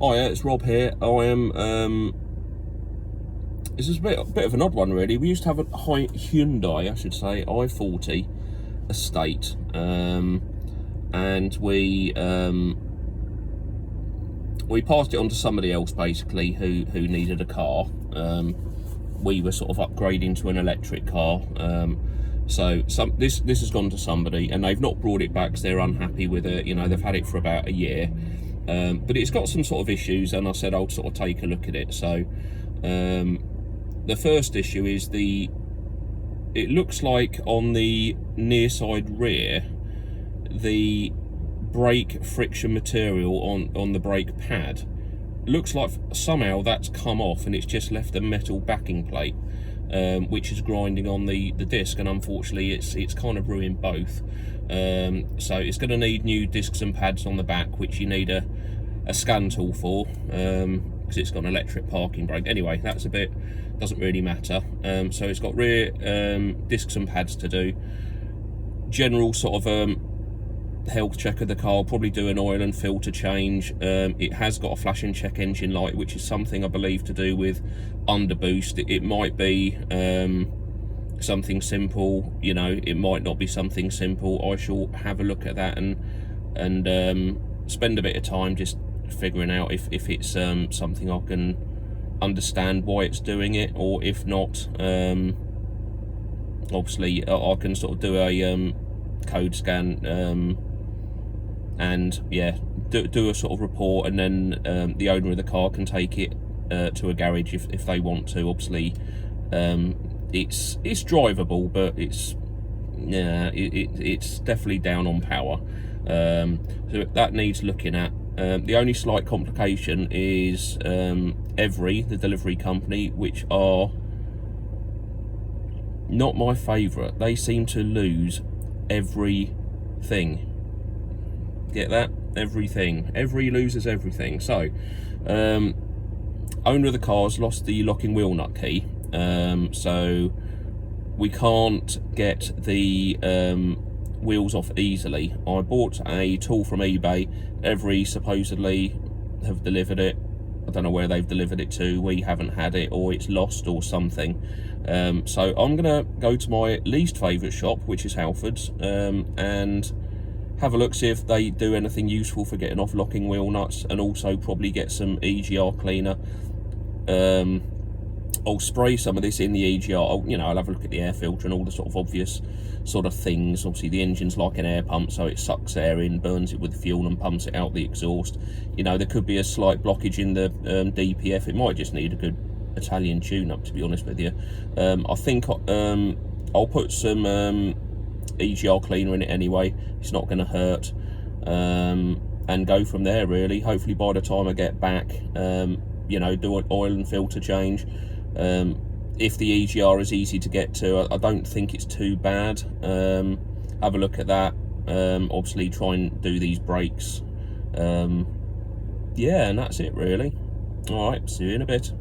Oh yeah, it's Rob here. I am. This is a bit of an odd one, really. We used to have a Hyundai, I should say, i40 estate, and we passed it on to somebody else basically who needed a car. We were sort of upgrading to an electric car. So this has gone to somebody, and they've not brought it back because they're unhappy with it. You know, they've had it for about a year. But it's got some sort of issues, and I said I'll sort of take a look at it. So the first issue is it looks like on the near side rear, the brake friction material on the brake pad looks like somehow that's come off, and it's just left a metal backing plate, which is grinding on the disc, and unfortunately it's kind of ruined both. So it's going to need new discs and pads on the back, which you need a scan tool for, because it's got an electric parking brake. Anyway, that's doesn't really matter. So it's got rear discs and pads to do. General sort of health check of the car, probably do an oil and filter change. It has got a flashing check engine light, which is something I believe to do with underboost. It might be something simple, you know, it might not be something simple. I shall have a look at that and spend a bit of time just figuring out if it's something I can understand why it's doing it, or if not, obviously I can sort of do a code scan, and yeah, do a sort of report, and then the owner of the car can take it to a garage if they want to. Obviously it's drivable, but it's definitely down on power, so that needs looking at. The only slight complication is the delivery company, which are not my favourite. They seem to lose everything. Get that? Everything. Loses everything. So owner of the car's lost the locking wheel nut key, so we can't get the wheels off easily. I bought a tool from eBay. Every supposedly have delivered it. I don't know where they've delivered it to. We haven't had it, or it's lost or something. So I'm gonna go to my least favourite shop, which is Halford's, and have a look, see if they do anything useful for getting off locking wheel nuts, and also probably get some EGR cleaner. I'll spray some of this in the EGR. I'll have a look at the air filter and all the sort of obvious sort of things. Obviously the engine's like an air pump, so it sucks air in, burns it with fuel and pumps it out the exhaust. There could be a slight blockage in the DPF. It might just need a good Italian tune-up, to be honest with you. I think I'll put some EGR cleaner in it anyway. It's not going to hurt, and go from there, really. Hopefully by the time I get back, do an oil and filter change. If the EGR is easy to get to, I don't think it's too bad. Have a look at that. Obviously try and do these brakes. Yeah, and that's it really. All right, see you in a bit.